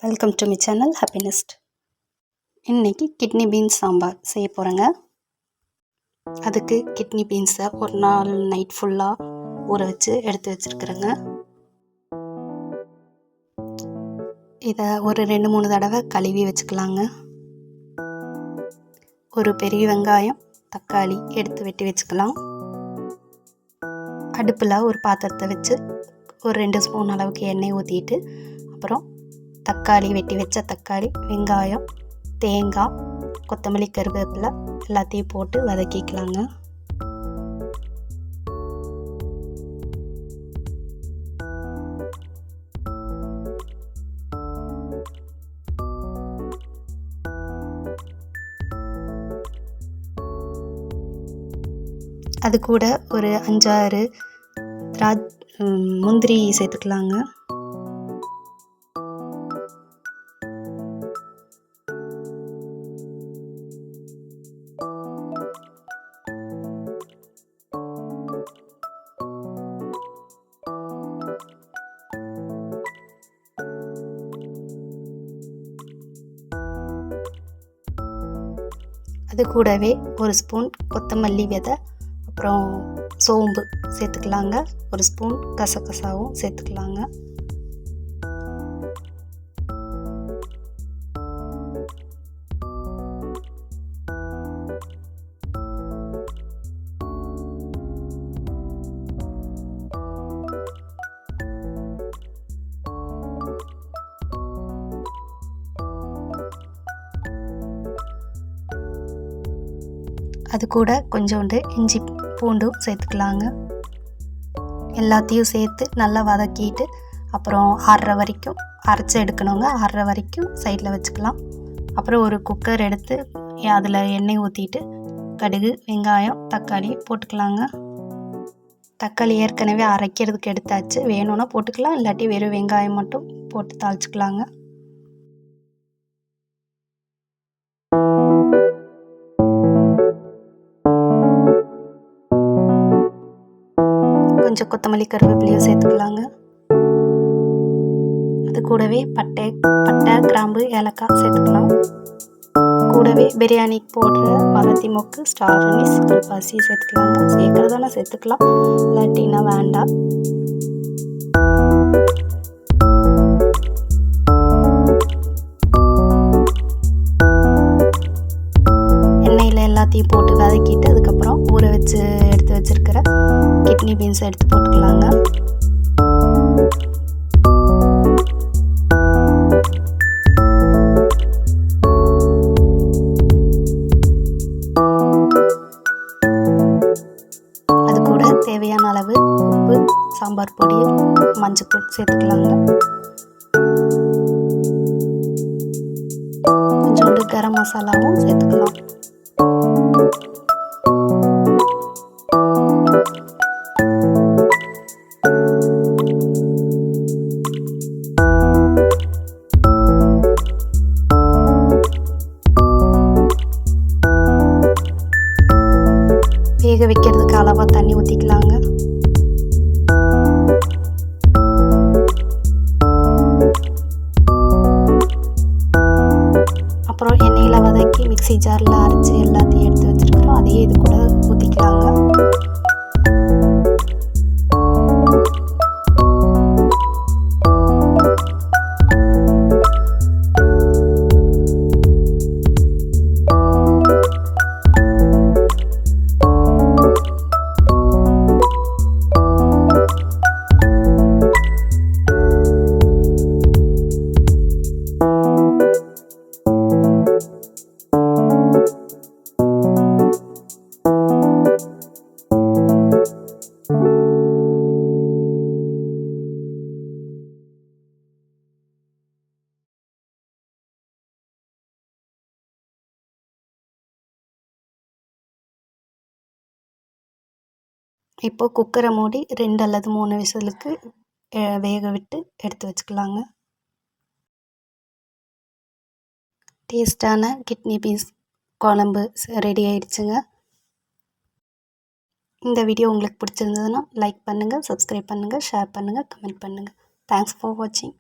Welcome to my channel Happinest. இன்றைக்கி kidney beans sambar செய்ய போகிறேங்க. அதுக்கு கிட்னி பீன்ஸை ஒரு நாள் நைட் ஃபுல்லாக ஊற வச்சு எடுத்து வச்சுருக்குறேங்க. இதை ஒரு 2-3 தடவை கழுவி வச்சுக்கலாங்க. ஒரு பெரிய வெங்காயம், தக்காளி எடுத்து வெட்டி வச்சுக்கலாம். அடுப்பில் ஒரு பாத்திரத்தை வச்சு ஒரு 2 ஸ்பூன் அளவுக்கு எண்ணெய் ஊற்றிட்டு, அப்புறம் தக்காளி, வெட்டி வச்ச தக்காளி, வெங்காயம், தேங்காய், கொத்தமல்லி, கருவேப்பிலை எல்லாத்தையும் போட்டு வதக்கிக்கலாங்க. அது கூட ஒரு 5-6 முந்திரி சேர்த்துக்கலாங்க. அது கூடவே ஒரு ஸ்பூன் கொத்தமல்லி விதை, அப்புறம் சோம்பு சேர்த்துக்கலாங்க. ஒரு ஸ்பூன் கசகசாவும் சேர்த்துக்கலாங்க. அது கூட கொஞ்சோண்டு இஞ்சி பூண்டும் சேர்த்துக்கலாங்க. எல்லாத்தையும் சேர்த்து நல்லா வதக்கிட்டு, அப்புறம் 6:30 வரைக்கும் அரைச்சி எடுக்கணுங்க. 6:30 வரைக்கும் சைடில் வச்சுக்கலாம். அப்புறம் ஒரு குக்கர் எடுத்து அதில் எண்ணெய் ஊற்றிட்டு கடுகு, வெங்காயம், தக்காளி போட்டுக்கலாங்க. தக்காளி ஏற்கனவே அரைக்கிறதுக்கு எடுத்தாச்சு. வேணும்னா போட்டுக்கலாம், இல்லாட்டி வெறும் வெங்காயம் மட்டும் போட்டு தாளிச்சுக்கலாங்க. கொஞ்சம் கொத்தமல்லி, கருவேப்பிலையும் சேர்த்துக்கலாங்க. அது கூடவே பட்டை, கிராம்பு, ஏலக்காய் சேர்த்துக்கலாம். கூடவே பிரியாணிக்கு போடுற மராத்தி மொக்கு, ஸ்டார் அனீஸ், கல்பாசி சேர்த்துக்கலாங்க. சேர்க்குறதான சேர்த்துக்கலாம், இல்லாட்டினா வேண்டாம். எண்ணெயில் எல்லாத்தையும் போட்டு வதக்கிட்டு, அதுக்கப்புறம் ஊற வச்சு எடுத்து வச்சுருக்கிற கிட்னி பீன்ஸ் எடுத்து போட்டுக்கலாங்க. அது கூட தேவையான அளவு உப்பு, சாம்பார் பொடி, மஞ்சள்தூள் சேர்த்துக்கலாங்க. கொஞ்சோண்டு கரம் மசாலாவும் சேர்த்துக்கலாம். வேக வைக்கிறதுக்கு அளவாக தண்ணி ஊற்றிக்கலாங்க. அப்புறம் எண்ணெயில் வதக்கி மிக்ஸி ஜாரில் அரைச்சி எல்லாத்தையும் எடுத்து வச்சுருக்கிறோம். அதையே இது கூட ஊற்றிக்கலாங்க. இப்போது குக்கரை மூடி 2 அல்லது 3 விசிலுக்கு வேக விட்டு எடுத்து வச்சுக்கலாங்க. டேஸ்டான கிட்னி பீன்ஸ் குழம்பு ரெடி ஆயிடுச்சுங்க. இந்த வீடியோ உங்களுக்கு பிடிச்சிருந்ததுன்னா லைக் பண்ணுங்கள், சப்ஸ்கிரைப் பண்ணுங்கள், ஷேர் பண்ணுங்கள், கமெண்ட் பண்ணுங்கள். தேங்க்ஸ் ஃபார் வாட்சிங்.